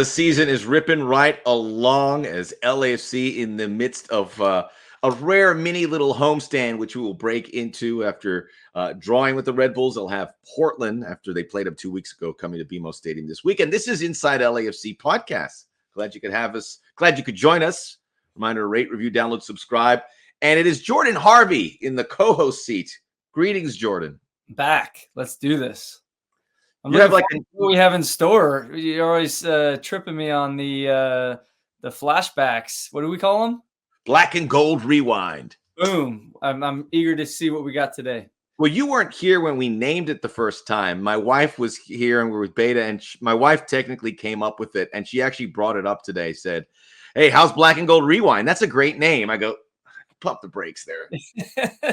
The season is ripping right along as LAFC in the midst of a rare mini little homestand, which we will break into after drawing with the Red Bulls. They'll have Portland after they played them 2 weeks ago coming to BMO Stadium this weekend. This is Inside LAFC Podcast. Glad you could have us. Glad you could join us. Reminder to rate, review, download, subscribe. And it is Jordan Harvey in the co-host seat. Greetings, Jordan. Back. Let's do this. You have like what we have in store. You're always tripping me on the flashbacks. What do we call them? Black and Gold Rewind. Boom. I'm eager to see what we got today. Well, you weren't here when we named it the first time. My wife was here and we were with Beta, and my wife technically came up with it, and she actually brought it up today, said, hey, how's Black and Gold Rewind? That's a great name. I go, pump the brakes there.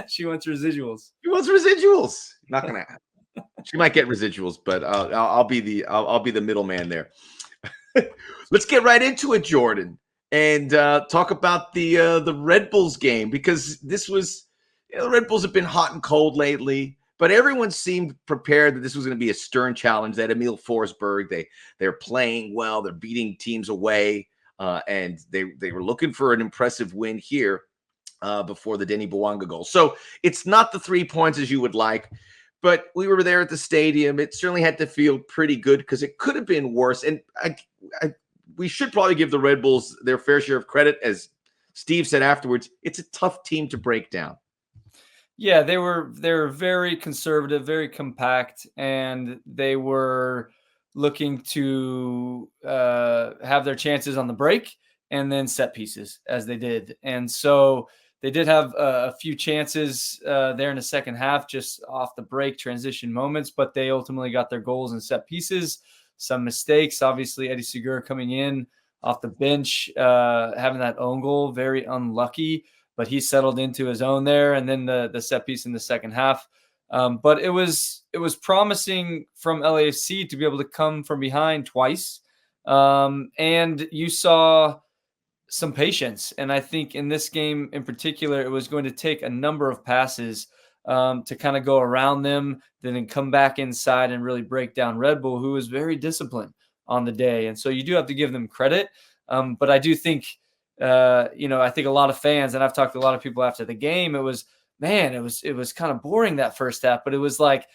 She wants residuals. She wants residuals. Not going to happen. She might get residuals, but I'll be the middleman there. Let's get right into it, Jordan, and talk about the Red Bulls game, because this was, the Red Bulls have been hot and cold lately, but everyone seemed prepared that this was going to be a stern challenge. That Emil Forsberg, they're playing well, they're beating teams away, and they were looking for an impressive win here before the Denny Bouanga goal. So it's not the 3 points as you would like. But we were there at the stadium. It certainly had to feel pretty good because it could have been worse. And we should probably give the Red Bulls their fair share of credit. As Steve said afterwards, it's a tough team to break down. Yeah, they were very conservative, very compact, and they were looking to have their chances on the break and then set pieces as they did. And so they did have a few chances there in the second half, just off the break transition moments, but they ultimately got their goals and set pieces. Some mistakes, obviously Eddie Segura coming in off the bench, having that own goal, very unlucky, but he settled into his own there. And then the set piece in the second half. But it was promising from LAFC to be able to come from behind twice. And you saw some patience. And I think in this game in particular, it was going to take a number of passes to kind of go around them, then come back inside and really break down Red Bull, who was very disciplined on the day. And so you do have to give them credit. But I do think, I think a lot of fans, and I've talked to a lot of people after the game, it was kind of boring that first half, but it was like,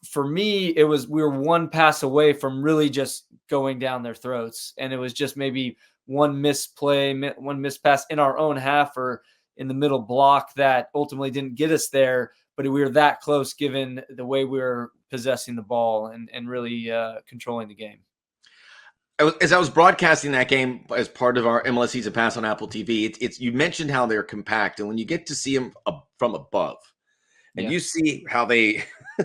for me, we were one pass away from really just going down their throats. And it was just maybe one misplay, one mispass in our own half or in the middle block that ultimately didn't get us there. But we were that close given the way we were possessing the ball and really controlling the game. As I was broadcasting that game as part of our MLS Season Pass on Apple TV, it's you mentioned how they're compact. And when you get to see them from above and you see how they, I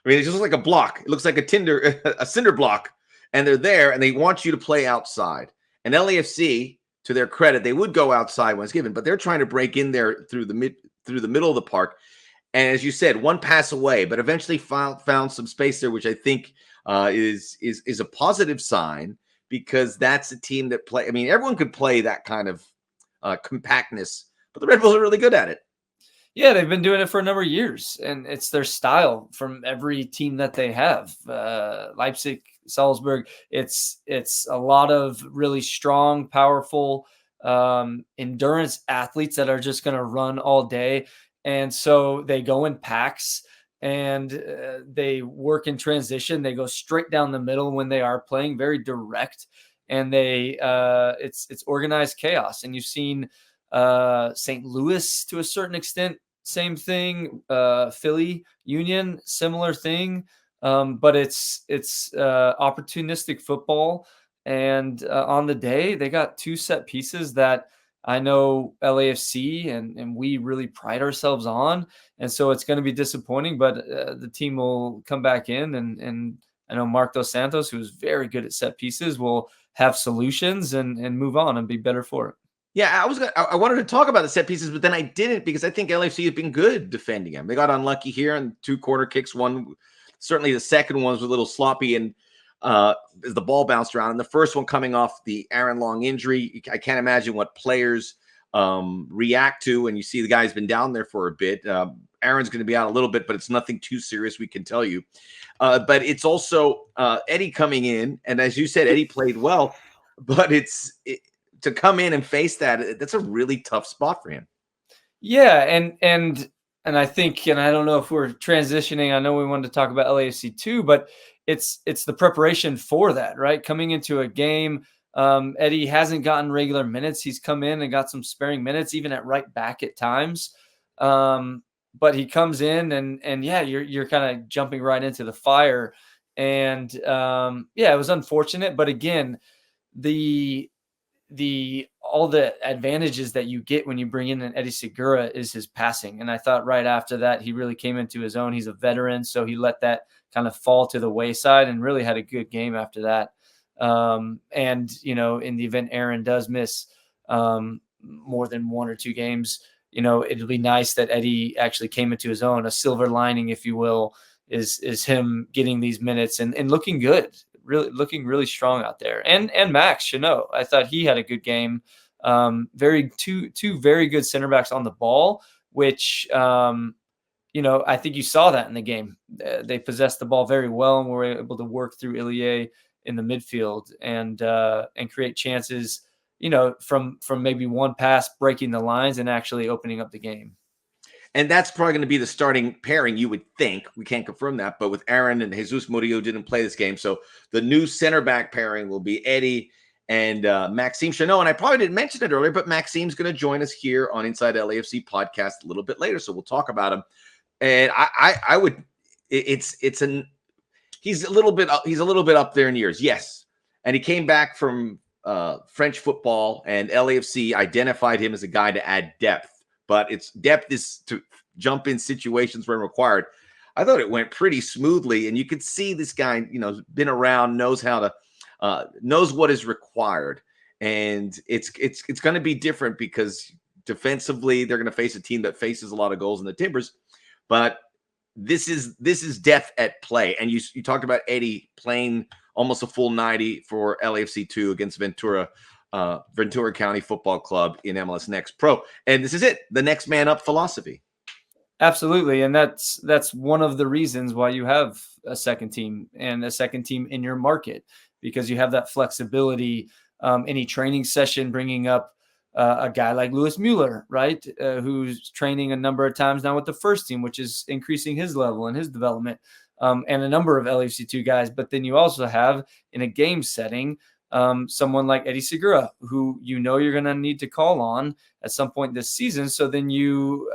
mean, it just looks like a block. It looks like a cinder block. And they're there and they want you to play outside. And LAFC, to their credit, they would go outside when it's given, but they're trying to break in there through the middle of the park. And as you said, one pass away, but eventually found some space there, which I think is a positive sign, because that's a team that play. I mean, everyone could play that kind of compactness, but the Red Bulls are really good at it. Yeah, they've been doing it for a number of years, and it's their style from every team that they have. Leipzig, Salzburg, it's a lot of really strong, powerful, endurance athletes that are just going to run all day. And so they go in packs and they work in transition. They go straight down the middle when they are playing, very direct, and it's organized chaos. And you've seen St. Louis to a certain extent, same thing. Philly Union, similar thing. But it's opportunistic football. And on the day, they got two set pieces that I know LAFC and we really pride ourselves on. And so it's going to be disappointing, but the team will come back in. And I know Mark Dos Santos, who's very good at set pieces, will have solutions and move on and be better for it. Yeah, I wanted to talk about the set pieces, but then I didn't, because I think LAFC has been good defending them. They got unlucky here and 2 corner kicks. One, certainly the second one was a little sloppy, and as the ball bounced around. And the first one coming off the Aaron Long injury, I can't imagine what players react to when you see the guy's been down there for a bit. Aaron's going to be out a little bit, but it's nothing too serious, we can tell you. But it's also Eddie coming in, and as you said, Eddie played well. but to come in and face that, that's a really tough spot for him. Yeah, and I think, and I don't know if we're transitioning. I know we wanted to talk about LAFC too, but it's the preparation for that, right? Coming into a game, Eddie hasn't gotten regular minutes. He's come in and got some sparing minutes, even at right back at times. But he comes in and yeah, you're kind of jumping right into the fire, and yeah, it was unfortunate, but again, the all the advantages that you get when you bring in an Eddie Segura is his passing. And I thought right after that, he really came into his own. He's a veteran, so he let that kind of fall to the wayside and really had a good game after that. And, you know, in the event Aaron does miss more than 1 or 2 games, you know, it'll be nice that Eddie actually came into his own. A silver lining, if you will, is him getting these minutes and looking good. Really looking really strong out there. And Max Chanot, I thought he had a good game. Two very good center backs on the ball, which you know, I think you saw that in the game. They possessed the ball very well and were able to work through Ilie in the midfield and create chances, you know, from maybe one pass breaking the lines and actually opening up the game. And that's probably going to be the starting pairing, you would think. We can't confirm that, but with Aaron and Jesus Murillo didn't play this game. So the new center back pairing will be Eddie and Maxime Chanot. And I probably didn't mention it earlier, but Maxime's going to join us here on Inside LAFC podcast a little bit later. So we'll talk about him. And I would, he's a little bit up there in years. Yes. And he came back from French football, and LAFC identified him as a guy to add depth. But its depth is to jump in situations when required. I thought it went pretty smoothly, and you could see this guy, you know, been around, knows how to, knows what is required, and it's going to be different because defensively they're going to face a team that faces a lot of goals in the Timbers, but this is depth at play. And you talked about Eddie playing almost a full 90 for LAFC 2 against Ventura County Football Club in MLS Next Pro. And this is it, the next man up philosophy. Absolutely. And that's one of the reasons why you have a second team and a second team in your market, because you have that flexibility. Any training session, bringing up a guy like Luis Müller, right? Who's training a number of times now with the first team, which is increasing his level and his development, and a number of LAFC2 guys. But then you also have, in a game setting, someone like Eddie Segura, who you know you're going to need to call on at some point this season. So then you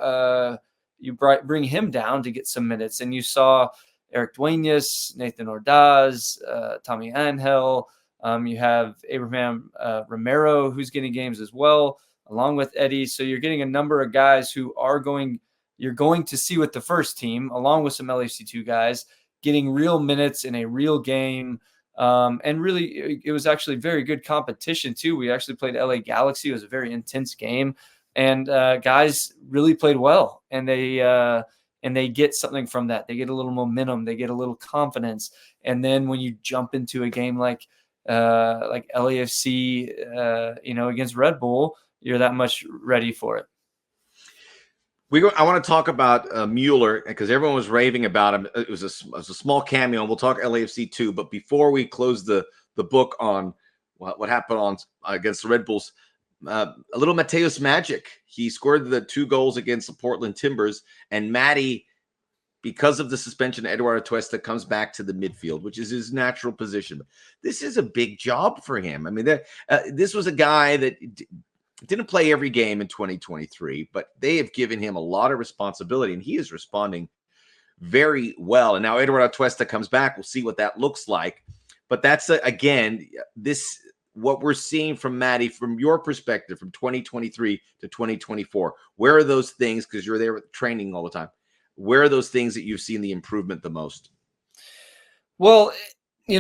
bring him down to get some minutes. And you saw Eric Duenas, Nathan Ordaz, Tommy Angel. You have Abraham Romero, who's getting games as well, along with Eddie. So you're getting a number of guys who you're going to see with the first team, along with some LAFC2 guys, getting real minutes in a real game. And really, it was actually very good competition too. We actually played LA Galaxy. It was a very intense game, and guys really played well. And they get something from that. They get a little momentum. They get a little confidence. And then when you jump into a game like LAFC, against Red Bull, you're that much ready for it. I want to talk about Müller because everyone was raving about him. It was a small cameo, and we'll talk LAFC too. But before we close the book on what happened against the Red Bulls, a little Mateus magic. He scored the 2 goals against the Portland Timbers, and Matty, because of the suspension of Eduardo Tuesta, comes back to the midfield, which is his natural position. This is a big job for him. I mean, this was a guy that didn't play every game in 2023, but they have given him a lot of responsibility, and he is responding very well. And now Eduardo Tuesta comes back. We'll see what that looks like. But that's, again, what we're seeing from Matty, from your perspective, from 2023 to 2024. Where are those things, because you're there with training all the time, where are those things that you've seen the improvement the most? Well, we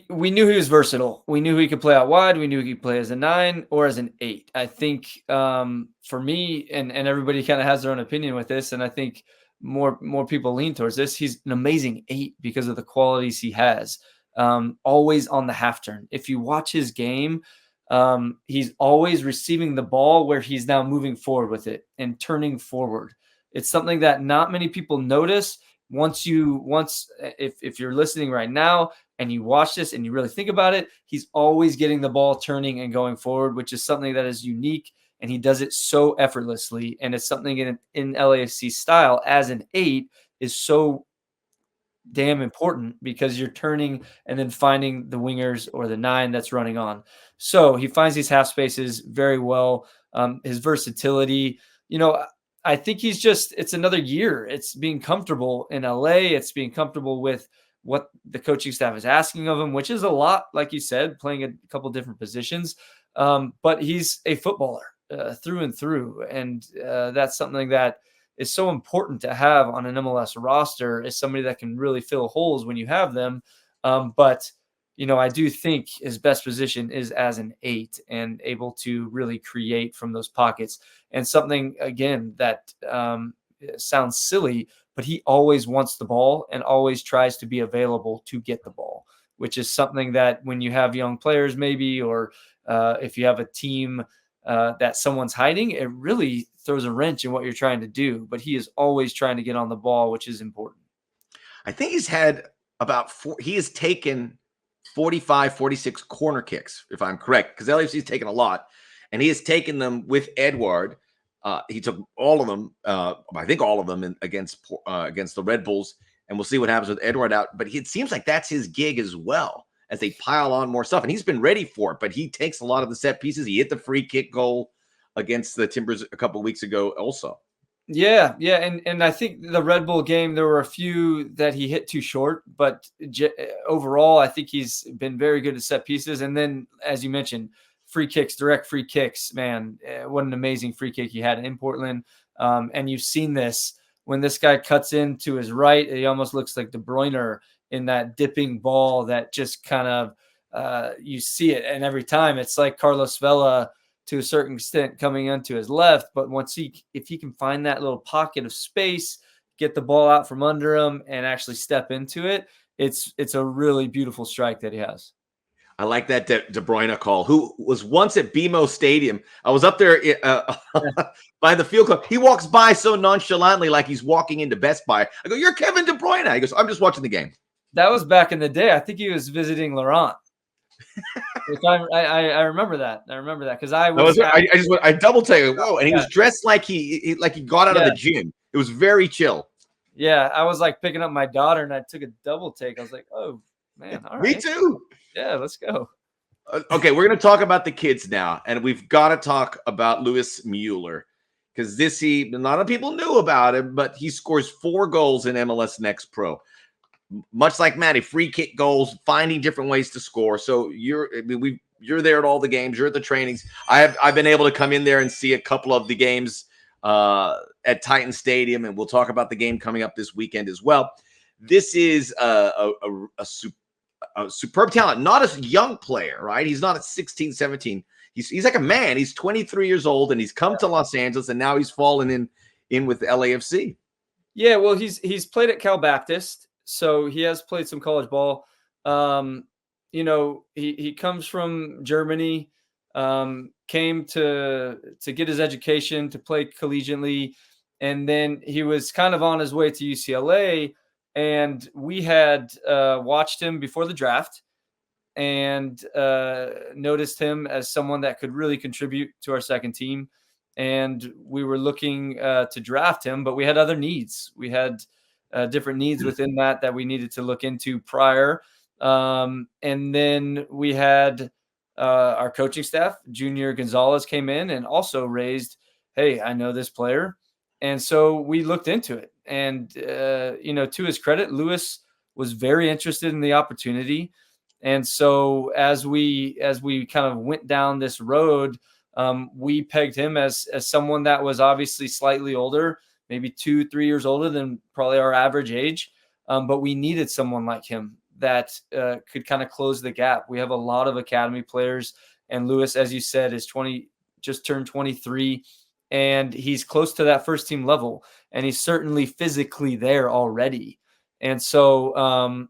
knew he was versatile. We knew he could play out wide. We knew he could play as a 9 or as an 8. I think for me, and everybody kind of has their own opinion with this, and I think more people lean towards this, he's an amazing 8 because of the qualities he has. Always on the half turn. If you watch his game, he's always receiving the ball where he's now moving forward with it and turning forward. It's something that not many people notice, if you're listening right now and you watch this and you really think about it, he's always getting the ball turning and going forward, which is something that is unique, and he does it so effortlessly. And it's something in LAFC style as an 8 is so damn important, because you're turning and then finding the wingers or the 9 that's running on. So he finds these half spaces very well. His versatility, I think it's another year. It's being comfortable in LA. It's being comfortable with what the coaching staff is asking of him, which is a lot, like you said, playing a couple different positions. But he's a footballer through and through. And that's something that is so important to have on an MLS roster, is somebody that can really fill holes when you have them. But I do think his best position is as an 8 and able to really create from those pockets. And something, again, that sounds silly, but he always wants the ball and always tries to be available to get the ball, which is something that when you have young players maybe, or if you have a team that someone's hiding, it really throws a wrench in what you're trying to do. But he is always trying to get on the ball, which is important. I think he's had he has taken 45, 46 corner kicks, if I'm correct, because LAFC's taken a lot, and he has taken them with Edouard. He took all of them, I think all of them against the Red Bulls, and we'll see what happens with Edouard out. But it seems like that's his gig as well, as they pile on more stuff, and he's been ready for it. But he takes a lot of the set pieces. He hit the free kick goal against the Timbers a couple of weeks ago also. Yeah. And I think the Red Bull game, there were a few that he hit too short, but overall, I think he's been very good at set pieces. And then, as you mentioned, free kicks, direct free kicks, man, what an amazing free kick he had in Portland. And you've seen this when this guy cuts into his right, he almost looks like De Bruyne in that dipping ball that just kind of, you see it. And every time it's like Carlos Vela to a certain extent coming onto his left. But if he can find that little pocket of space, get the ball out from under him and actually step into it, it's a really beautiful strike that he has. I like that De Bruyne call, who was once at BMO Stadium. I was up there by the field club. He walks by so nonchalantly, like he's walking into Best Buy. I go, "You're Kevin De Bruyne." He goes, "I'm just watching the game." That was back in the day. I think he was visiting Laurent. I remember that. Because I double take. Whoa! And he was dressed like he got out of the gym. It was very chill. Yeah, I was like picking up my daughter, and I took a double take. I was like, "Oh man, all right." Me too. Yeah, let's go. Okay, we're going to talk about the kids now, and we've got to talk about Luis Müller, because a lot of people knew about him, but he scores 4 goals in MLS Next Pro. Much like Matty, free kick goals, finding different ways to score. So you're there at all the games. You're at the trainings. I've been able to come in there and see a couple of the games at Titan Stadium, and we'll talk about the game coming up this weekend as well. This is a superb talent, not a young player, right? He's not at 16, 17. He's like a man. He's 23 years old, and he's come to Los Angeles, and now he's fallen in with LAFC. Yeah, well, he's played at Cal Baptist. So he has played some college ball. He comes from Germany, came to get his education, to play collegiately. And then he was kind of on his way to UCLA. And we had watched him before the draft and noticed him as someone that could really contribute to our second team. And we were looking to draft him, but we had other needs. We had different needs within that we needed to look into prior. And then we had our coaching staff, Junior Gonzalez, came in and also raised, "Hey, I know this player." And so we looked into it. And, to his credit, Luis was very interested in the opportunity. And so as we kind of went down this road, we pegged him as someone that was obviously slightly older, maybe 2-3 years older than probably our average age. But we needed someone like him that could kind of close the gap. We have a lot of academy players, and Luis, as you said, is just turned 23, and he's close to that first team level, and he's certainly physically there already. And so,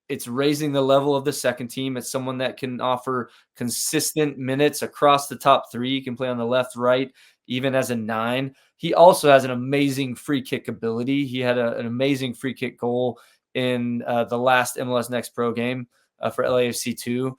it's raising the level of the second team. It's someone that can offer consistent minutes across the top three. He can play on the left, right, even as a 9. He also has an amazing free kick ability. He had an amazing free kick goal in the last MLS Next Pro game for LAFC 2.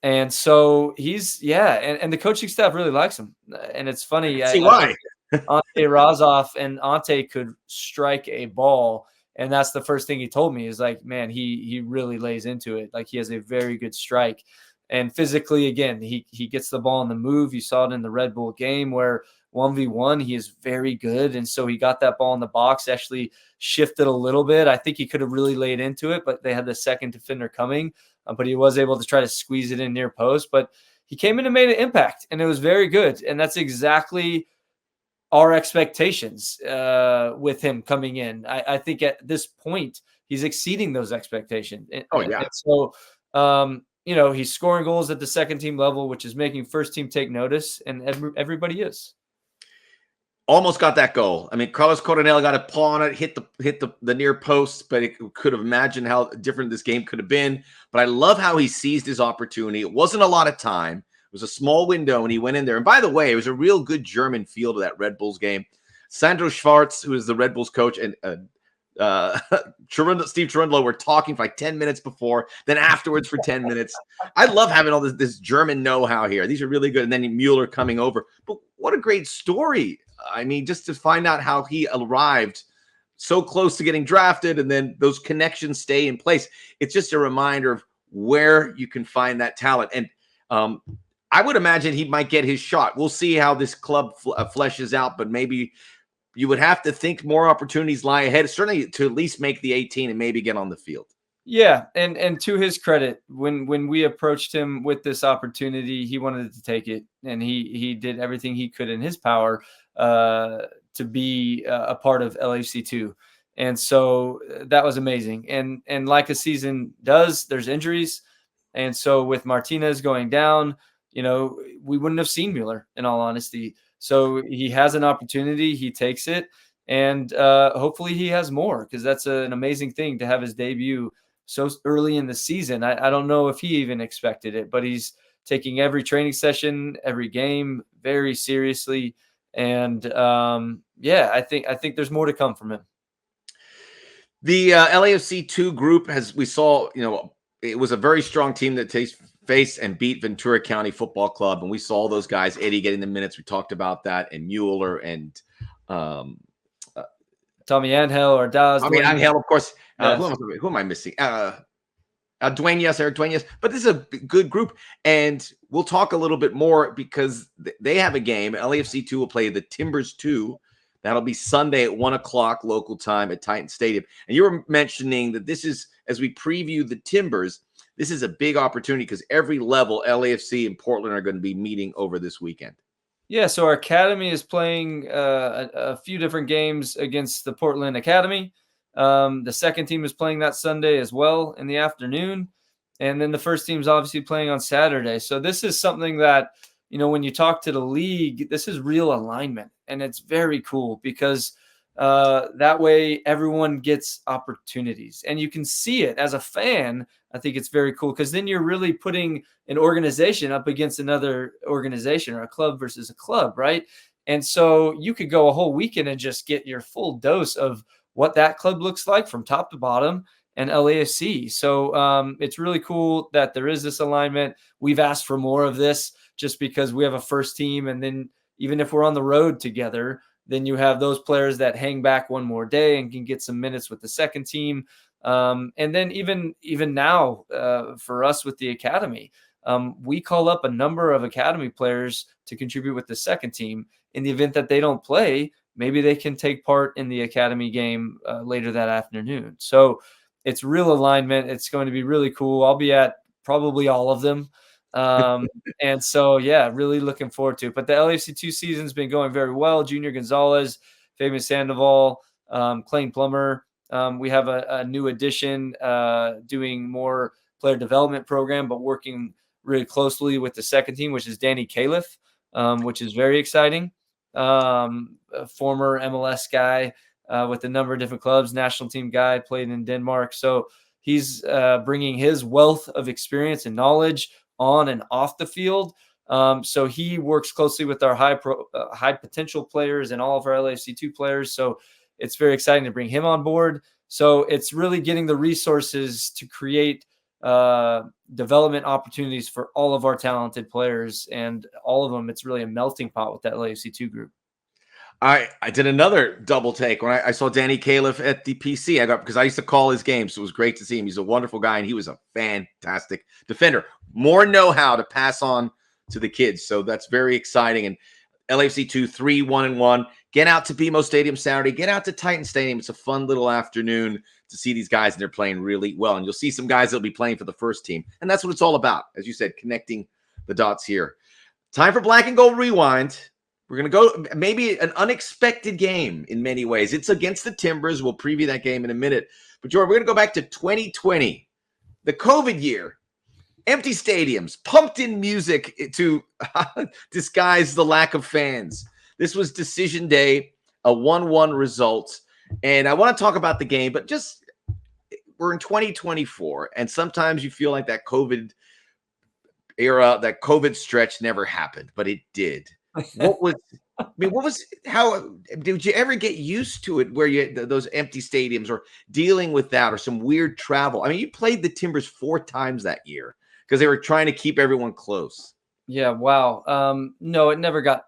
And so and the coaching staff really likes him. And it's funny. See I why. think Ante Razov and Ante could strike a ball. And that's the first thing he told me is like, man, he really lays into it. Like he has a very good strike. And physically, again, he gets the ball on the move. You saw it in the Red Bull game where 1v1, he is very good. And so he got that ball in the box, actually shifted a little bit. I think he could have really laid into it, but they had the second defender coming. But he was able to try to squeeze it in near post. But he came in and made an impact, and it was very good. And that's exactly our expectations with him coming in. I think at this point, he's exceeding those expectations. Oh, yeah. And so, he's scoring goals at the second team level, which is making first team take notice, and everybody is. Almost got that goal. I mean, Carlos Coronel got a paw on it, hit the near post, but it could have imagined how different this game could have been. But I love how he seized his opportunity. It wasn't a lot of time. It was a small window, and he went in there. And by the way, it was a real good German feel to that Red Bulls game. Sandro Schwarz, who is the Red Bulls coach, and Steve Cherundolo were talking for like 10 minutes before, then afterwards for 10 minutes. I love having all this German know-how here. These are really good. And then Müller coming over. But what a great story. I mean, just to find out how he arrived so close to getting drafted and then those connections stay in place. It's just a reminder of where you can find that talent. And I would imagine he might get his shot. We'll see how this club fleshes out, but maybe you would have to think more opportunities lie ahead, certainly to at least make the 18 and maybe get on the field. Yeah, and to his credit, when we approached him with this opportunity, he wanted to take it, and he did everything he could in his power to be a part of LAFC2. And so that was amazing. And like a season does, there's injuries. And so with Martinez going down, we wouldn't have seen Müller, in all honesty. So he has an opportunity, he takes it, and hopefully he has more, because that's an amazing thing to have his debut so early in the season. I don't know if he even expected it, but he's taking every training session, every game very seriously. And I think there's more to come from him. The LAFC2 group, as we saw, it was a very strong team that faced and beat Ventura County Football Club. And we saw those guys, Eddie getting the minutes. We talked about that, and Müller and Tommy Angel or Daz. Angel, of course. Yes. Who am I missing? Eric Dueñas. But this is a good group, and we'll talk a little bit more because they have a game. LAFC2 will play the Timbers 2. That'll be Sunday at 1:00 local time at Titan Stadium. And you were mentioning that this is, as we preview the Timbers, this is a big opportunity because every level, LAFC and Portland are going to be meeting over this weekend. Yeah, so our academy is playing a few different games against the Portland Academy. The second team is playing that Sunday as well in the afternoon. And then the first team is obviously playing on Saturday. So this is something that, when you talk to the league, this is real alignment. And it's very cool because that way everyone gets opportunities. And you can see it as a fan. I think it's very cool because then you're really putting an organization up against another organization, or a club versus a club, right? And so you could go a whole weekend and just get your full dose of what that club looks like from top to bottom, and LAFC. So it's really cool that there is this alignment. We've asked for more of this just because we have a first team. And then even if we're on the road together, then you have those players that hang back one more day and can get some minutes with the second team. And then even now for us with the academy, we call up a number of academy players to contribute with the second team. In the event that they don't play, maybe they can take part in the academy game later that afternoon. So it's real alignment. It's going to be really cool. I'll be at probably all of them. And so, really looking forward to it. But the LAFC2 season's been going very well. Junior Gonzalez, Fabian Sandoval, Clayton Plummer. We have a new addition doing more player development program, but working really closely with the second team, which is Danny Califf, which is very exciting. A former MLS guy with a number of different clubs, national team guy, played in Denmark. So He's bringing his wealth of experience and knowledge on and off the field. So he works closely with our high potential players and all of our LAFC2 players. So it's very exciting to bring him on board. So it's really getting the resources to create development opportunities for all of our talented players, and all of them. It's really a melting pot with that LAFC2 group. I did another double take when I saw Danny Califf at the PC. Because I used to call his games, so it was great to see him. He's a wonderful guy, and he was a fantastic defender. More know-how to pass on to the kids, so that's very exciting. And LAFC2 3-1-1. Get out to BMO Stadium Saturday. Get out to Titan Stadium. It's a fun little afternoon to see these guys, and they're playing really well. And you'll see some guys that'll be playing for the first team, and that's what it's all about. As you said, connecting the dots here. Time for Black and Gold Rewind. We're going to go maybe an unexpected game in many ways. It's against the Timbers. We'll preview that game in a minute. But, George, we're going to go back to 2020, the COVID year. Empty stadiums, pumped in music to disguise the lack of fans. This was decision day, a 1-1 result. And I want to talk about the game, but just we're in 2024, and sometimes you feel like that COVID era, that COVID stretch never happened, but it did. How did you ever get used to it, where those empty stadiums, or dealing with that, or some weird travel? I mean, you played the Timbers 4 times that year because they were trying to keep everyone close. Yeah. Wow. No, it never got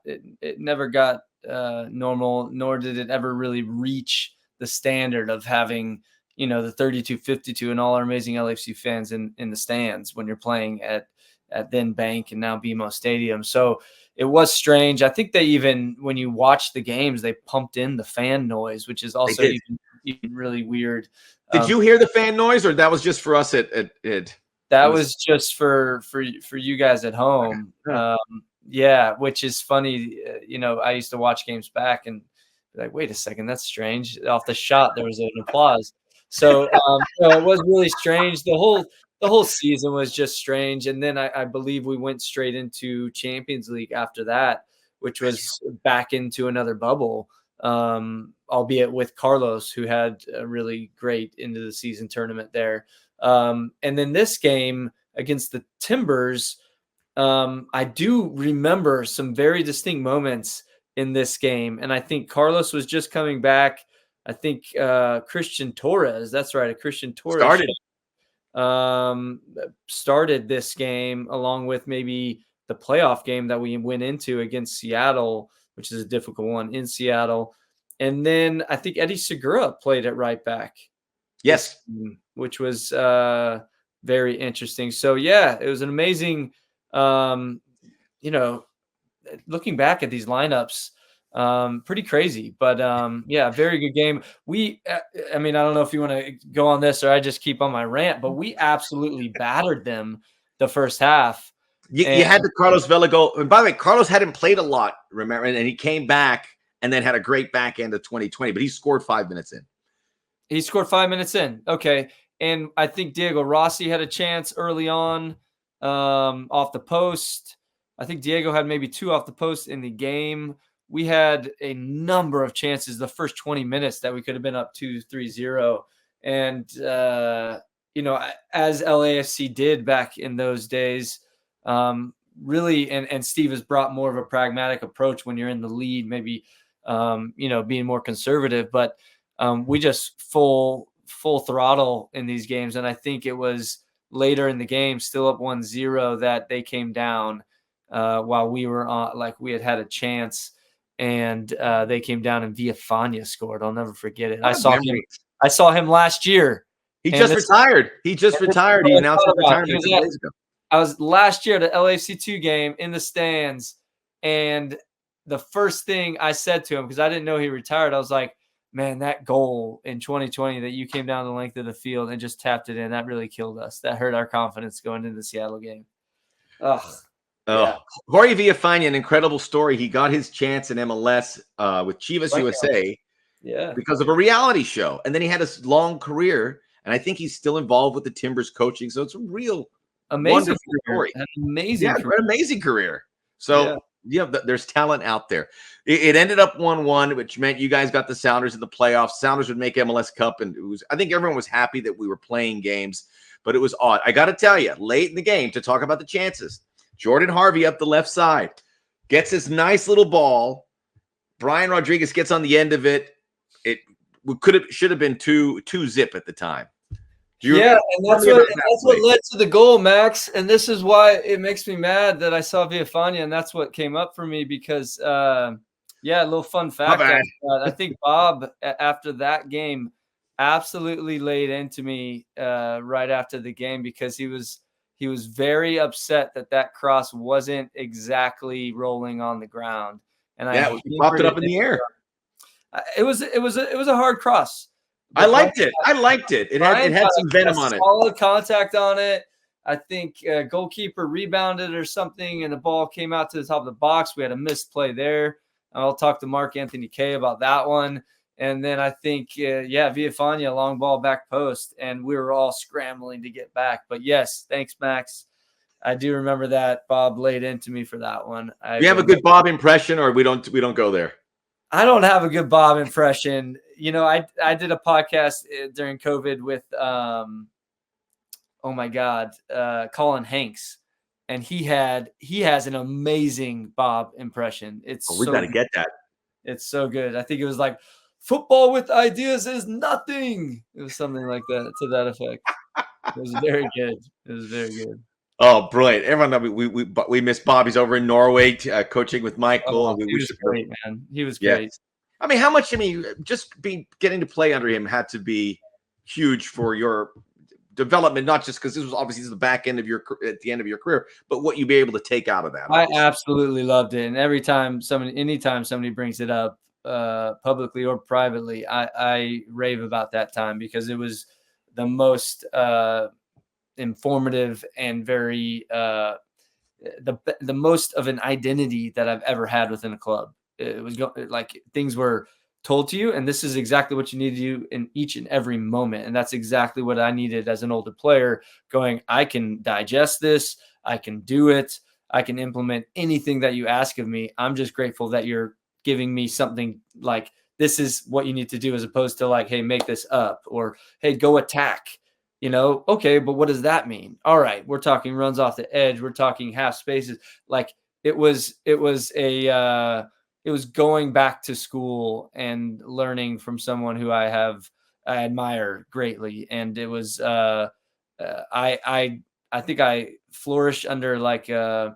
normal, nor did it ever really reach the standard of having, the 32-52 and all our amazing LAFC fans in the stands when you're playing at then Bank and now BMO Stadium. So it was strange. I think they even, when you watch the games, they pumped in the fan noise, which is also even really weird. Did you hear the fan noise, or that was just for us at That was just for you guys at home. Yeah, which is funny. I used to watch games back and be like, wait a second, that's strange. Off the shot, there was an applause. So it was really strange. The whole season was just strange. And then I believe we went straight into Champions League after that, which was back into another bubble, albeit with Carlos, who had a really great end of the season tournament there. And then this game against the Timbers, I do remember some very distinct moments in this game. And I think Carlos was just coming back. I think Christian Torres, that's right, Christian Torres started this game, along with maybe the playoff game that we went into against Seattle, which is a difficult one in Seattle. And then I think Eddie Segura played at right back. Yes. Which was very interesting. So, yeah, it was an amazing, looking back at these lineups, pretty crazy. But, very good game. I don't know if you want to go on this or I just keep on my rant, but we absolutely battered them the first half. You had the Carlos Vela goal. And by the way, Carlos hadn't played a lot, remember, and he came back and then had a great back end of 2020, but he scored 5 minutes in. He scored 5 minutes in. Okay. And I think Diego Rossi had a chance early on off the post. I think Diego had maybe 2 off the post in the game. We had a number of chances the first 20 minutes that we could have been up 2-3-0. And, as LAFC did back in those days, really, and Steve has brought more of a pragmatic approach when you're in the lead, maybe, being more conservative. But we just full throttle in these games. And I think it was later in the game, still up 1-0, that they came down while we were on, like we had a chance, and they came down and Villafana scored. I'll never forget it. I saw him last year. He just retired. He announced his retirement 2 days ago. I was last year at the LAFC2 game in the stands, and the first thing I said to him, because I didn't know he retired, I was like, man, that goal in 2020 that you came down the length of the field and just tapped it in, that really killed us. That hurt our confidence going into the Seattle game. Yeah. Jorge Villafana, an incredible story. He got his chance in MLS with Chivas USA because of a reality show. And then he had a long career, and I think he's still involved with the Timbers coaching. So it's a real amazing story. An amazing career. So Yeah, there's talent out there. It ended up 1-1, which meant you guys got the Sounders in the playoffs. Sounders would make MLS Cup, and I think everyone was happy that we were playing games, but it was odd. I got to tell you, late in the game, to talk about the chances, Jordan Harvey up the left side gets this nice little ball. Brian Rodriguez gets on the end of it. It should have been 2-0 at the time. Yeah, and that's what led to the goal, Max. And this is why it makes me mad that I saw Villafana, and that's what came up for me because, a little fun fact. I think Bob, after that game, absolutely laid into me right after the game because he was very upset that cross wasn't exactly rolling on the ground, and he popped it up in the air. It was a hard cross. I liked it. It had some venom on it. Solid contact on it. I think goalkeeper rebounded or something, and the ball came out to the top of the box. We had a missed play there. I'll talk to Mark Anthony Kay about that one. And then I think, Villafana, long ball back post, and we were all scrambling to get back. But yes, thanks, Max. I do remember that. Bob laid into me for that one. You have a good Bob impression, or we don't go there? I don't have a good Bob impression. You know, I did a podcast during COVID with Colin Hanks, and he has an amazing Bob impression. We got to get that. It's so good. I think it was like, football with ideas is nothing. It was something like that, to that effect. It was very good. Oh, brilliant! Everyone, we miss Bob. He's over in Norway coaching with Michael. He was great, man. He was great. Yeah. I mean, how much? Just getting to play under him had to be huge for your development. Not just because this was obviously the back end of at the end of your career, but what you'd be able to take out of that. Obviously. I absolutely loved it, and anytime somebody brings it up publicly or privately, I rave about that time because it was the most informative and very the most of an identity that I've ever had within a club. It was like things were told to you, and this is exactly what you need to do in each and every moment. And that's exactly what I needed as an older player, going, I can digest this, I can do it, I can implement anything that you ask of me. I'm just grateful that you're giving me something like, this is what you need to do, as opposed to like, hey, make this up, or hey, go attack. Okay, but what does that mean? All right, we're talking runs off the edge, we're talking half spaces. Like it was going back to school and learning from someone who I admire greatly. And it was I think I flourished under like a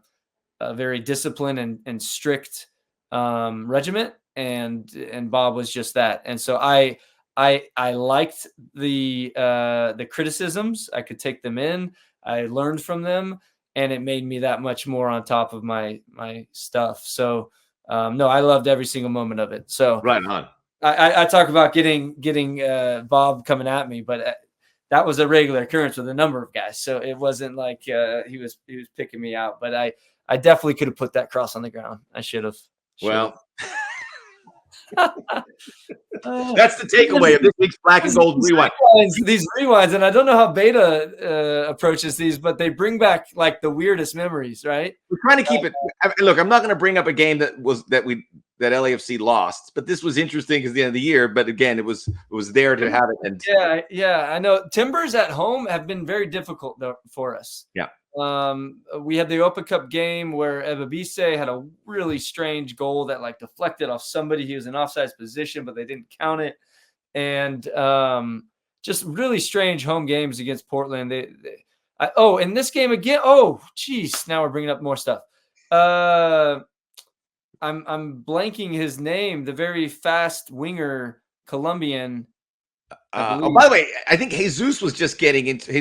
very disciplined and strict regiment, and Bob was just that. And so I liked the criticisms. I could take them in. I learned from them, and it made me that much more on top of my stuff. So no, I loved every single moment of it. So right on. I talk about getting Bob coming at me, but that was a regular occurrence with a number of guys. So it wasn't like he was picking me out. But I definitely could have put that cross on the ground. I should have. Well, that's the takeaway of this week's Black and Gold Rewind. These rewinds, and I don't know how Beta approaches these, but they bring back like the weirdest memories, right? We're trying to keep it. Look, I'm not going to bring up a game that LAFC lost, but this was interesting because the end of the year. But again, it was there to have it. And yeah, I know. Timbers at home have been very difficult for us. Yeah. We had the Opa Cup game where Ebabise had a really strange goal that like deflected off somebody. He was in offsides position, but they didn't count it. And just really strange home games against Portland. In this game again. Oh, geez. Now we're bringing up more stuff. I'm blanking his name. The very fast winger, Colombian. By the way, I think Jesus Murillo was just getting into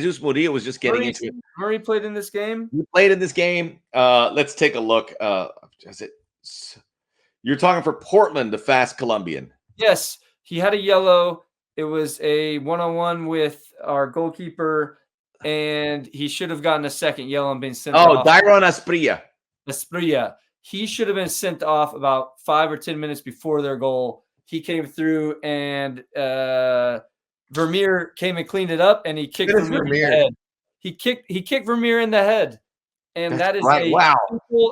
it. Murray played in this game. He played in this game. Let's take a look. You're talking for Portland, the fast Colombian. Yes, he had a yellow. It was a 1-on-1 with our goalkeeper, and he should have gotten a second yellow and been sent off. Dairon Asprilla. He should have been sent off about 5 or 10 minutes before their goal. He came through, and Vermeer came and cleaned it up, and he kicked Vermeer in the head. He kicked Vermeer in the head. And That's that is right. Wow.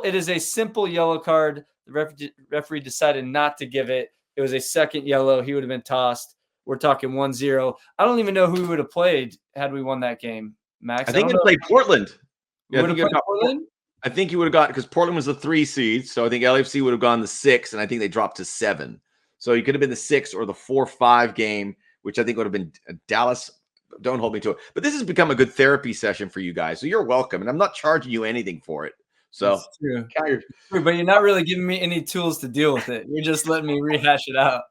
it is a simple yellow card. The referee decided not to give it. It was a second yellow. He would have been tossed. We're talking 1-0. I don't even know who we would have played had we won that game, Max. I think don't he know. played Portland. We would have played Portland? I think he would have got, because Portland was the 3 seed, so I think LAFC would have gone the 6, and I think they dropped to 7. So he could have been the 6 or the 4-5 game, which I think would have been Dallas. Don't hold me to it. But this has become a good therapy session for you guys, so you're welcome, and I'm not charging you anything for it. So That's true. But you're not really giving me any tools to deal with it. You're just letting me rehash it out.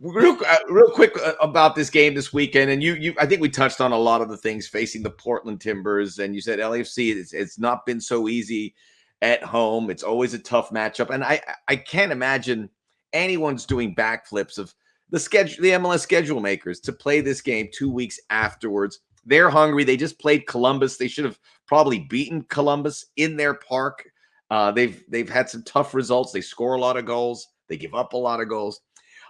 Real quick about this game this weekend, and you I think we touched on a lot of the things facing the Portland Timbers, and you said LAFC, it's not been so easy at home. It's always a tough matchup, and I can't imagine anyone's doing backflips of the MLS schedule makers to play this game 2 weeks afterwards. They're hungry. They just played Columbus. They should have probably beaten Columbus in their park. They've had some tough results. They score a lot of goals. They give up a lot of goals.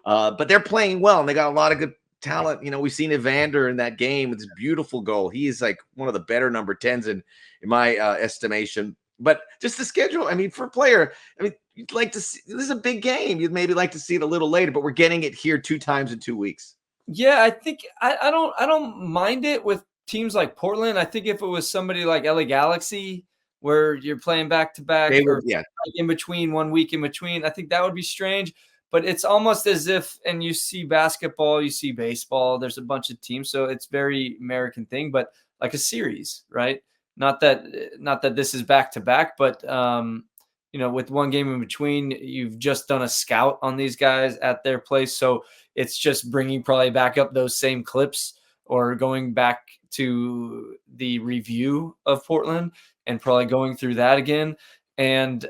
But they're playing well, and they got a lot of good talent. We've seen Evander in that game with his beautiful goal. He is like one of the better number 10s in my estimation. But just the schedule, for a player, you'd like to see, this is a big game. You'd maybe like to see it a little later, but we're getting it here 2 times in 2 weeks. Yeah, I think I don't mind it with teams like Portland. I think if it was somebody like LA Galaxy, where you're playing back to back, or in between 1 week in between, I think that would be strange. But it's almost as if, and you see basketball, you see baseball, there's a bunch of teams. So it's very American thing, but like a series, right? Not that this is back to back, but with one game in between, you've just done a scout on these guys at their place. So it's just bringing probably back up those same clips or going back to the review of Portland and probably going through that again. And,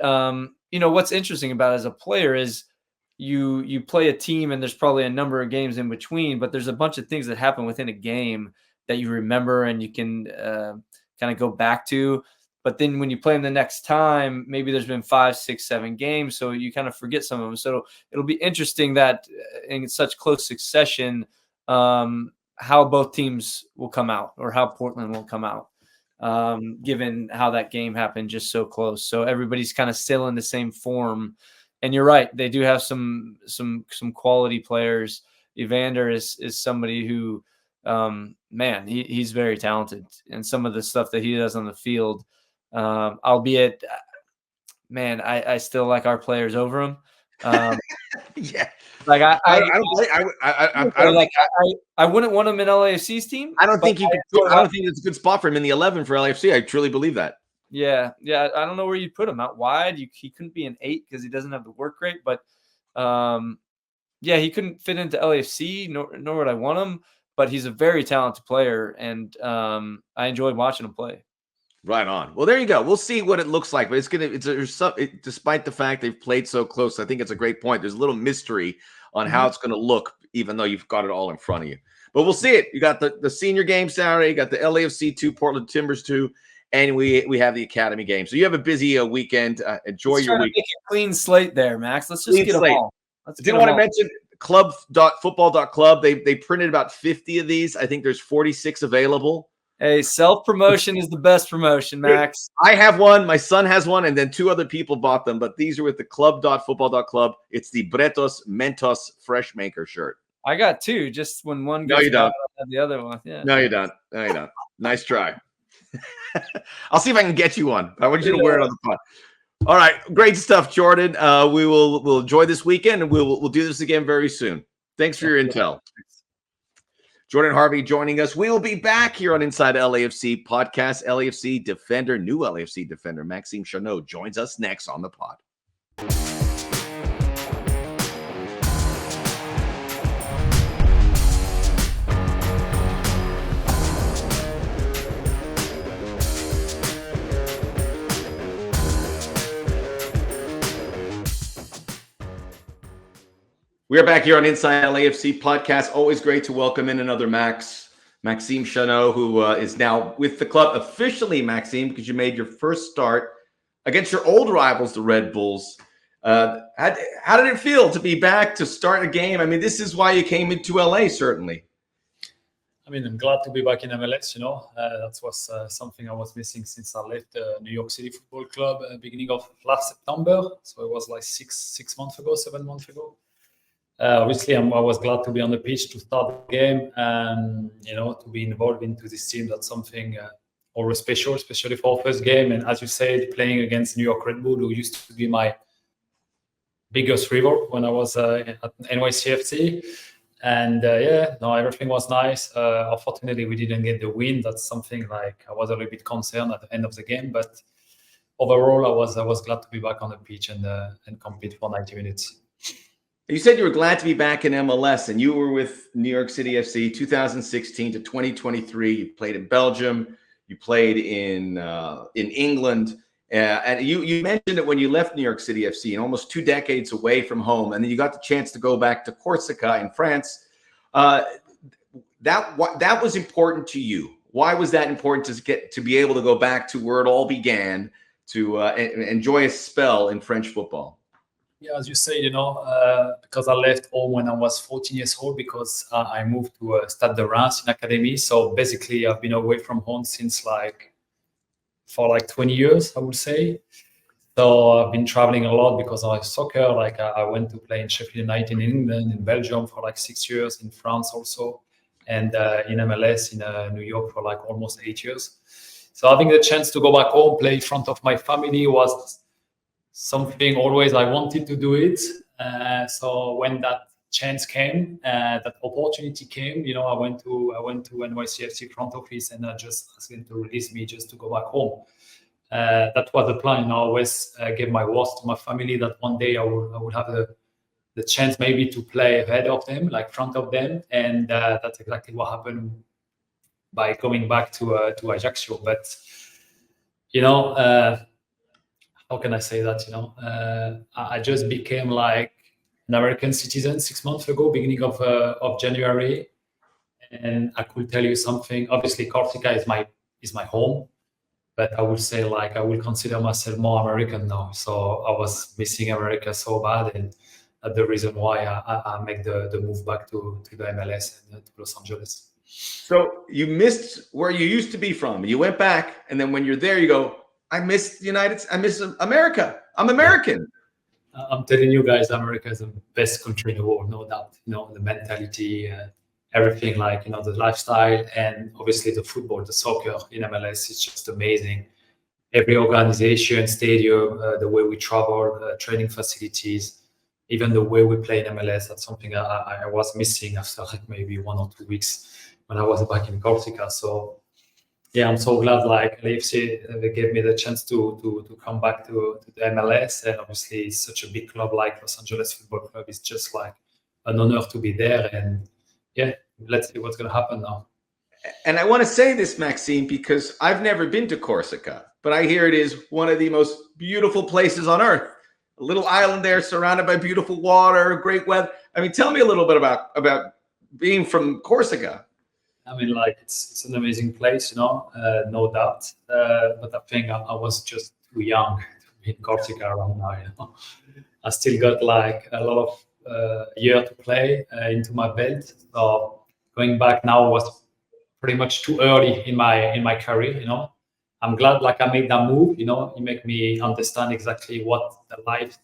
what's interesting about it as a player is, you play a team and there's probably a number of games in between, but there's a bunch of things that happen within a game that you remember and you can kind of go back to. But then when you play them the next time, maybe there's been 5, 6, 7 games, so you kind of forget some of them. So it'll be interesting that in such close succession, how both teams will come out, or how Portland will come out, given how that game happened just so close. So everybody's kind of still in the same form. And you're right; they do have some quality players. Evander is somebody who, he's very talented, and some of the stuff that he does on the field, albeit, I still like our players over him. Yeah, like I wouldn't want him in LAFC's team. I don't think it's a good spot for him in the 11 for LAFC. I truly believe that. Yeah. I don't know where you'd put him. Out wide, he couldn't be an 8 because he doesn't have the work rate. But he couldn't fit into LAFC, nor would I want him. But he's a very talented player, and I enjoyed watching him play. Right on. Well, there you go. We'll see what it looks like, but despite the fact they've played so close, I think it's a great point. There's a little mystery on how it's going to look, even though you've got it all in front of you. But we'll see it. You got the senior game Saturday, you got the LAFC 2, Portland Timbers 2. And we have the Academy game. So you have a busy weekend. Enjoy your week. Make a clean slate there, Max. Let's just get them all. Didn't want to mention club.football.club. They printed about 50 of these. I think there's 46 available. Hey, self-promotion is the best promotion, Max. I have one. My son has one, and then 2 other people bought them. But these are with the club.football.club. It's the Bretos Mentos Fresh Maker shirt. I got 2. Just when one goes, no, you don't. I have the other one. Yeah. No, you don't. Nice try. I'll see if I can get you one. I want you to wear it on the pod. All right, great stuff, Jordan. We'll enjoy this weekend, and we'll do this again very soon. Thanks for your intel. Jordan Harvey joining us. We will be back here on Inside LAFC podcast. LAFC Defender, new LAFC Defender Maxime Chanot joins us next on the pod. We are back here on Inside LAFC podcast. Always great to welcome in another Maxime Chanot, who is now with the club officially, Maxime, because you made your first start against your old rivals, the Red Bulls. How did it feel to be back to start a game? I mean, this is why you came into LA, certainly. I mean, I'm glad to be back in MLS. That was something I was missing since I left New York City Football Club beginning of last September. So it was like 7 months ago. Obviously, I was glad to be on the pitch to start the game and to be involved into this team. That's something always special, especially for our first game. And as you said, playing against New York Red Bull, who used to be my biggest rival when I was at NYCFC. And everything was nice. Unfortunately, we didn't get the win. That's something like I was a little bit concerned at the end of the game. But overall, I was glad to be back on the pitch and compete for 90 minutes. You said you were glad to be back in MLS, and you were with New York City FC 2016 to 2023. You played in Belgium. You played in England. And you mentioned it when you left New York City FC, and almost 2 decades away from home, and then you got the chance to go back to Corsica in France. That was important to you. Why was that important to be able to go back to where it all began, to enjoy a spell in French football? Yeah, as you say, because I left home when I was 14 years old because I moved to Stade de Reims in academy. So basically, I've been away from home since for 20 years, I would say. So I've been traveling a lot because of soccer. I went to play in Sheffield United in England, in Belgium for 6 years, in France also, and in MLS in New York for almost 8 years. So having the chance to go back home, play in front of my family was something always I wanted to do it. So when that chance came, that opportunity came, I went to NYCFC front office and I just asked them to release me just to go back home. That was the plan. I always gave my words to my family that one day I would have the chance maybe to play ahead of them, front of them, and that's exactly what happened by coming back to Ajaccio. But how can I say that? I just became an American citizen 6 months ago, beginning of January, and I could tell you something. Obviously, Corsica is my home, but I would say I will consider myself more American now. So I was missing America so bad, and that's the reason why I make the move back to the MLS and to Los Angeles. So you missed where you used to be from. You went back, and then when you're there, you go, I miss I miss America. I'm American. I'm telling you guys, America is the best country in the world, no doubt. The mentality, everything, the lifestyle, and obviously the football, the soccer in MLS is just amazing. Every organization, stadium, the way we travel, training facilities, even the way we play in MLS, that's something I was missing after maybe 1 or 2 weeks when I was back in Corsica. So yeah, I'm so glad LAFC they gave me the chance to come back to the MLS, and obviously it's such a big club like Los Angeles Football Club. It's just an honor to be there, and yeah, let's see what's going to happen now. And I want to say this, Maxime, because I've never been to Corsica, but I hear it is one of the most beautiful places on earth. A little island there surrounded by beautiful water, great weather. I mean, tell me a little bit about being from Corsica. I mean, it's an amazing place, no doubt. But I think I was just too young to be in Corsica around now. I still got a lot of year to play into my belt. So going back now was pretty much too early in my career. I'm glad I made that move. It made me understand exactly what the life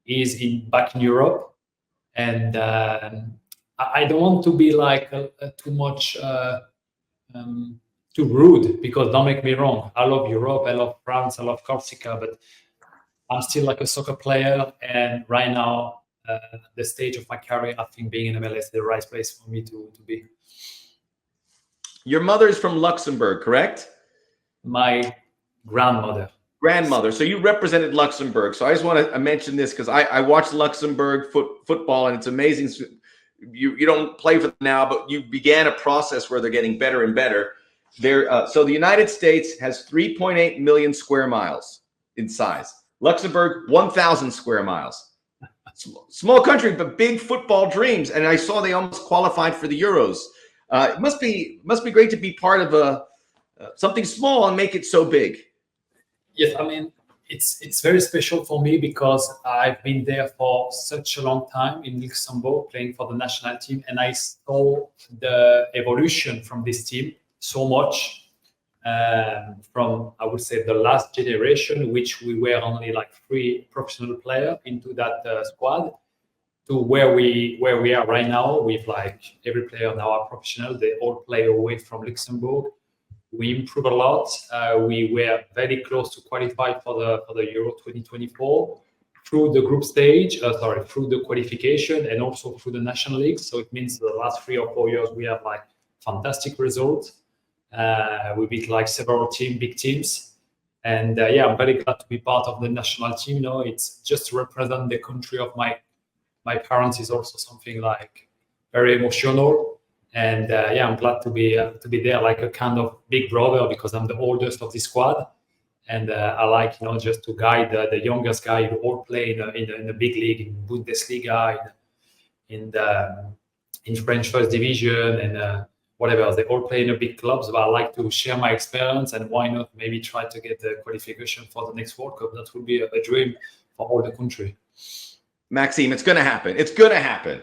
is back in Europe, and I don't want to be too much too rude, because don't make me wrong, I love Europe, I love France, I love Corsica, but I'm still a soccer player, and right now the stage of my career, I think being in MLS is the right place for me to be. Your mother is from Luxembourg, correct? My grandmother. So you represented Luxembourg. So I just want to mention this because I watched Luxembourg football, and it's amazing. You don't play for them now, but you began a process where they're getting better and better. So the United States has 3.8 million square miles in size. Luxembourg, 1,000 square miles. Small country, but big football dreams. And I saw they almost qualified for the Euros. It must be great to be part of something small and make it so big. Yes, I mean, it's very special for me because I've been there for such a long time in Luxembourg playing for the national team, and I saw the evolution from this team so much from, I would say, the last generation, which we were only like 3 professional players into that squad, to where we are right now with like every player now are professional. They all play away from Luxembourg. We improved a lot. We were very close to qualify for the Euro 2024 through the group stage, through the qualification and also through the national league. So it means the last 3 or 4 years we have like fantastic results. We beat like several big teams. And I'm very glad to be part of the national team. It's just to represent the country of my parents is also something like very emotional. And I'm glad to be there, like a kind of big brother, because I'm the oldest of the squad, and I like just to guide the youngest guy who all play in the big league, in Bundesliga, in French first division, and whatever. They all play in the big clubs, but I like to share my experience, and why not maybe try to get the qualification for the next World Cup? That would be a dream for all the country. Maxime, it's going to happen. It's going to happen.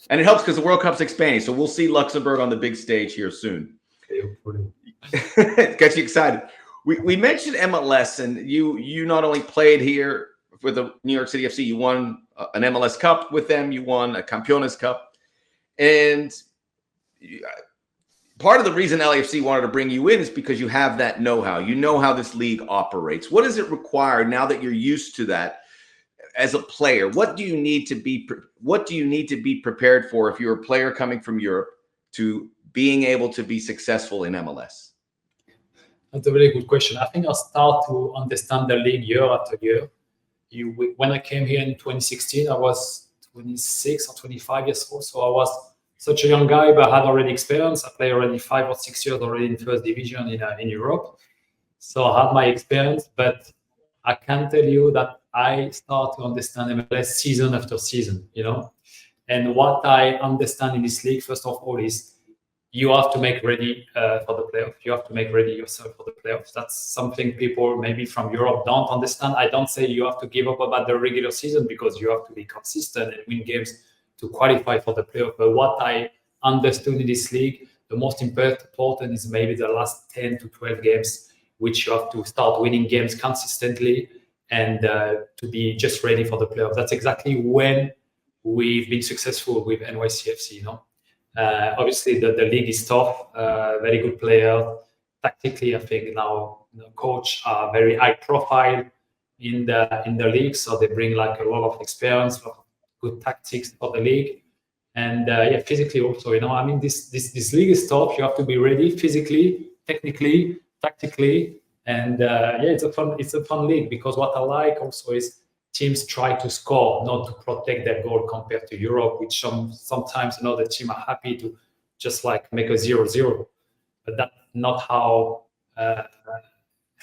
And it helps because the World Cup's expanding. So we'll see Luxembourg on the big stage here soon. It gets you excited. We mentioned MLS, and you not only played here for the New York City FC, you won an MLS Cup with them. You won a Campeones Cup. And part of the reason LAFC wanted to bring you in is because you have that know-how. You know how this league operates. What does it require now that you're used to that? As a player, what do you need to be prepared for if you're a player coming from Europe to being able to be successful in MLS? That's a very good question. I think I'll start to understand the league year after year. When I came here in 2016, I was 26 or 25 years old, so I was such a young guy, but I had already experience. I played already 5 or 6 years already in first division in Europe, so I had my experience. But I can tell you that I start to understand MLS season after season, And what I understand in this league, first of all, is you have to make ready for the playoffs. You have to make ready yourself for the playoffs. That's something people maybe from Europe don't understand. I don't say you have to give up about the regular season, because you have to be consistent and win games to qualify for the playoff. But what I understood in this league, the most important is maybe the last 10 to 12 games, which you have to start winning games consistently and to be just ready for the playoffs. That's exactly when we've been successful with NYCFC. Obviously, the league is tough. Very good player. Tactically, I think now coach are very high profile in the league, so they bring like a lot of experience, a lot of good tactics for the league, and physically also. I mean, this league is tough. You have to be ready physically, technically, tactically. And it's a fun league, because what I like also is teams try to score, not to protect their goal, compared to Europe, which sometimes the team are happy to just like make a 0-0, but that's not how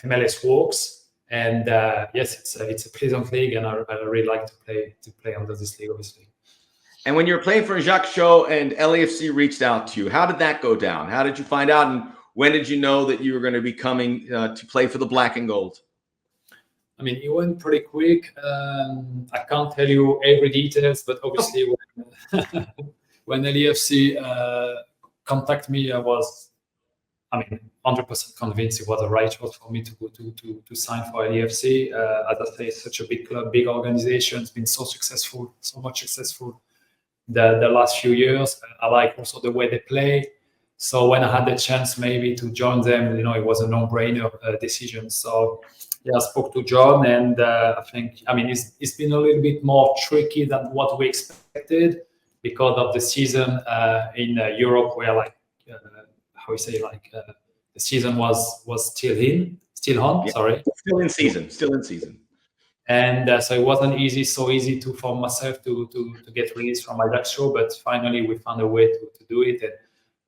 MLS works. And yes, it's a pleasant league, and I really like to play under this league, obviously. And when you were playing for Jacques Chaud and LAFC reached out to you, how did that go down? How did you find out, and when did you know that you were going to be coming to play for the Black and Gold? I mean, it went pretty quick. I can't tell you every details, but obviously when LAFC contacted me, I was, 100% convinced it was the right choice for me to sign for LAFC. As I say, it's such a big club, big organization. It's been so successful, so much successful the last few years. I like also the way they play. So when I had the chance maybe to join them, it was a no-brainer decision. So I spoke to John, and I think, it's been a little bit more tricky than what we expected, because of the season in Europe, where the season was still on. Sorry, still in season. And so it wasn't so easy for myself to get released from my Dutch show, but finally we found a way to do it, and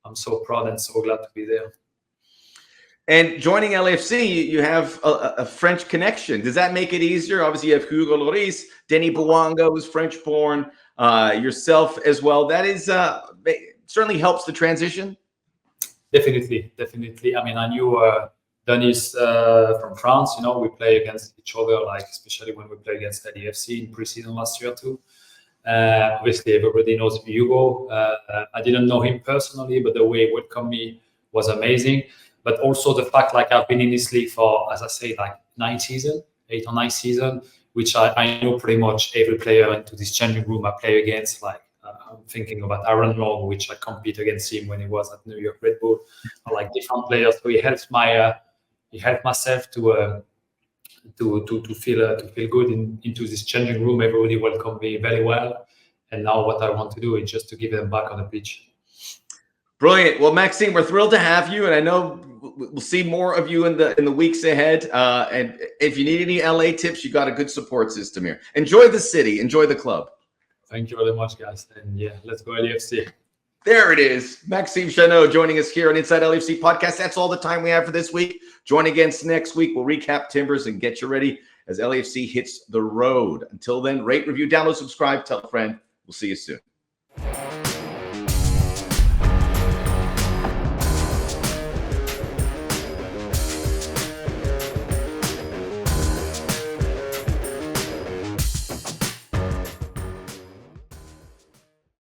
I'm so proud and so glad to be there. And joining LAFC, you have a French connection. Does that make it easier? Obviously, you have Hugo Lloris, Denis Bouanga was French-born, yourself as well. That is certainly helps the transition. Definitely. I mean, I knew Denis from France, you know, we play against each other, like especially when we play against LAFC in preseason last year too. Obviously, everybody knows Hugo. I didn't know him personally, but the way he welcomed me was amazing. But also the fact, like, I've been in this league for, as I say, like 8 or 9 seasons, which I know pretty much every player into this changing room I play against. Like, I'm thinking about Aaron Long, which I compete against him when he was at New York Red Bull, or like different players. So he helps myself to feel good into this changing room. Everybody welcomed me very well, and now what I want to do is just to give them back on the pitch. Brilliant. Well, Maxime, we're thrilled to have you, and I know we'll see more of you in the weeks ahead. And if you need any LA tips, you got a good support system here. Enjoy the city, enjoy the club. Thank you very much, guys, and yeah, let's go LAFC. There it is. Maxime Chanot joining us here on Inside LAFC Podcast. That's all the time we have for this week. Join again next week. We'll recap Timbers and get you ready as LAFC hits the road. Until then, rate, review, download, subscribe, tell a friend. We'll see you soon.